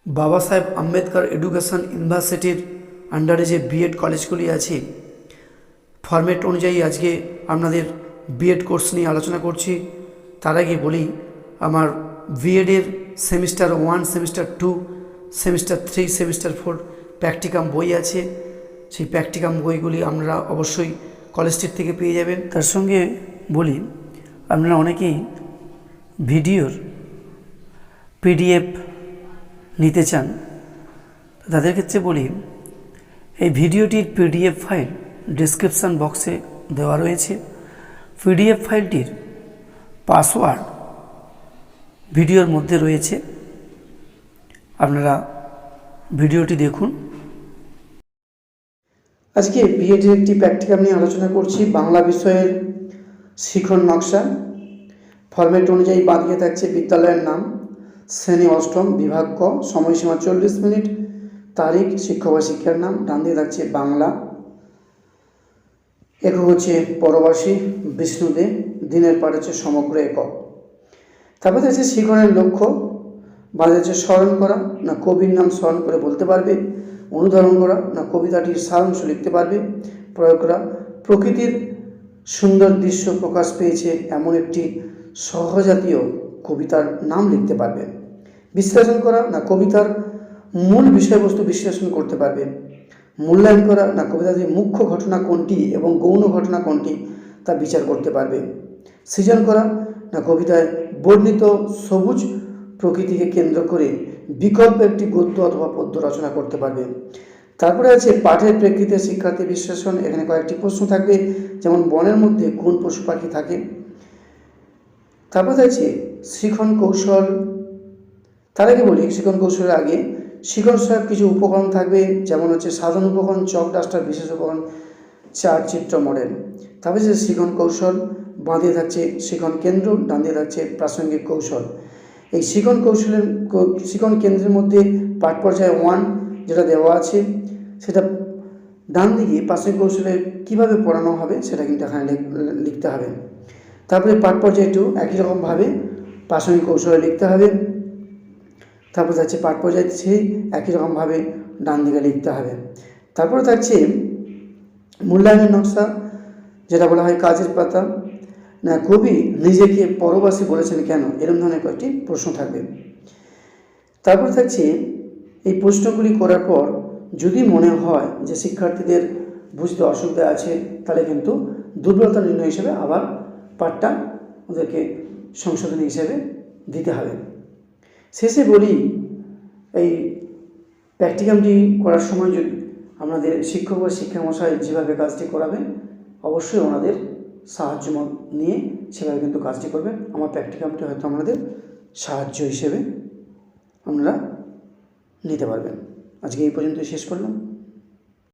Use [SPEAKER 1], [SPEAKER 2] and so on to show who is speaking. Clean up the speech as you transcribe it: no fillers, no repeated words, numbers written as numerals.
[SPEAKER 1] বাবা সাহেব আম্বেদকর এডুকেশন ইউনিভার্সিটির আন্ডারে যে বিএড কলেজগুলি আছে, ফরম্যাট অনুযায়ী আজকে আপনাদের বিএড কোর্স নিয়ে আলোচনা করছি। তার আগে বলি, আমার বিএডের semester 1, semester 2, semester 3, semester 4 practicum বই আছে। সেই প্র্যাকটিকাম বইগুলি আপনারা অবশ্যই কলেজটির থেকে পেয়ে যাবেন। তার সঙ্গে বলি, আপনারা অনেকেই ভিডিওর পিডিএফ নিতে চান, তাদের ক্ষেত্রে বলি, এই ভিডিওটির পিডিএফ ফাইল ডেসক্রিপশান বক্সে দেওয়া রয়েছে। পিডিএফ ফাইলটির পাসওয়ার্ড ভিডিওর মধ্যে রয়েছে, আপনারা ভিডিওটি দেখুন। আজকে বিএডের একটি প্র্যাকটিকাম নিয়ে আলোচনা করছি। বাংলা বিষয়ের শিখন নকশা। ফরম্যাট অনুযায়ী বাঁধিয়ে থাকছে বিদ্যালয়ের নাম, শ্রেণী অষ্টম, বিভাগ ক, সময়সীমা 40 মিনিট, তারিখ, শিক্ষক বা শিক্ষার নাম, ডান দিয়ে থাকছে বাংলা, একক হচ্ছে পরবাসী বিষ্ণুদে, দিনের পাঠ হচ্ছে সমগ্র একক। তারপরে আছে শিখনের লক্ষ্য, বাঁধা যাচ্ছে স্মরণ করা না কবির নাম স্মরণ করে বলতে পারবে, অনুধাবন করা না কবিতাটির সারাংশ লিখতে পারবে, প্রয়োগ করা প্রকৃতির সুন্দর দৃশ্য প্রকাশ পেয়েছে এমন একটি সহজাতীয় কবিতার নাম লিখতে পারবে, বিশ্লেষণ করা না কবিতার মূল বিষয়বস্তু বিশ্লেষণ করতে পারবে, মূল্যায়ন করা না কবিতাটির মুখ্য ঘটনা কোনটি এবং গৌণ ঘটনা কোনটি তা বিচার করতে পারবে, সৃজন করা না কবিতায় বর্ণিত সবুজ প্রকৃতিকে কেন্দ্র করে বিকল্প একটি গদ্য অথবা পদ্য রচনা করতে পারবে। তারপরে আছে পাঠের প্রেক্ষিতে শিক্ষার্থী বিশ্লেষণ। এখানে কয়েকটি প্রশ্ন থাকবে, যেমন বনের মধ্যে কোন পশু পাখি থাকে। তারপরে আছে শিখন কৌশল। তার আগে বলি, শিখন কৌশলের আগে শিখন সহায়ক কিছু উপকরণ থাকবে, যেমন হচ্ছে সাধারণ উপকরণ, চক, ডাস্টার, বিশেষ উপকরণ, চার্ট, চিত্র, মডেল। তারপরে যে শিখন কৌশল, বাঁ দিয়ে থাকছে শিখন কেন্দ্র, ডান দিয়ে থাকছে প্রাসঙ্গিক কৌশল। এই শিখন কেন্দ্রের মধ্যে পাঠ পর্যায়ে 1 যেটা দেওয়া আছে, সেটা ডান দিকে প্রাসঙ্গিক কৌশলে কীভাবে পড়ানো হবে সেটা কিন্তু এখানে লিখতে হবে। তারপরে পাঠ পর্যায়ে 2 একই রকমভাবে প্রাসঙ্গিক কৌশলে লিখতে হবে। তারপর থাকছে পাঠ পর্যায়ে 3 একই রকমভাবে ডান দিকে লিখতে হবে। তারপরে থাকছে মূল্যায়নের নকশা, যেটা বলা হয় কাজের পাতা না কবি নিজেকে পরবাসী বলেছেন কেন, এরকম ধরনের কয়েকটি প্রশ্ন থাকবে। তারপর থাকছে এই প্রশ্নগুলি করার পর যদি মনে হয় যে শিক্ষার্থীদের বুঝতে অসুবিধা আছে, তাহলে কিন্তু দুর্বলতা নির্ণয় হিসেবে আবার পাঠটা ওদেরকে সংশোধনী হিসেবে দিতে হবে। শেষে বলি, এই প্র্যাকটিকামটি করার সময় যদি আপনাদের শিক্ষক বা শিক্ষামশাই যেভাবে কাজটি করাবেন, অবশ্যই ওনাদের সাহায্য নিয়ে সেভাবে কিন্তু কাজটি করবেন। আমার প্র্যাকটিকামটি হয়তো আপনাদের সাহায্য হিসেবে আপনারা নিতে পারবেন। আজকে এই পর্যন্তই শেষ করলাম।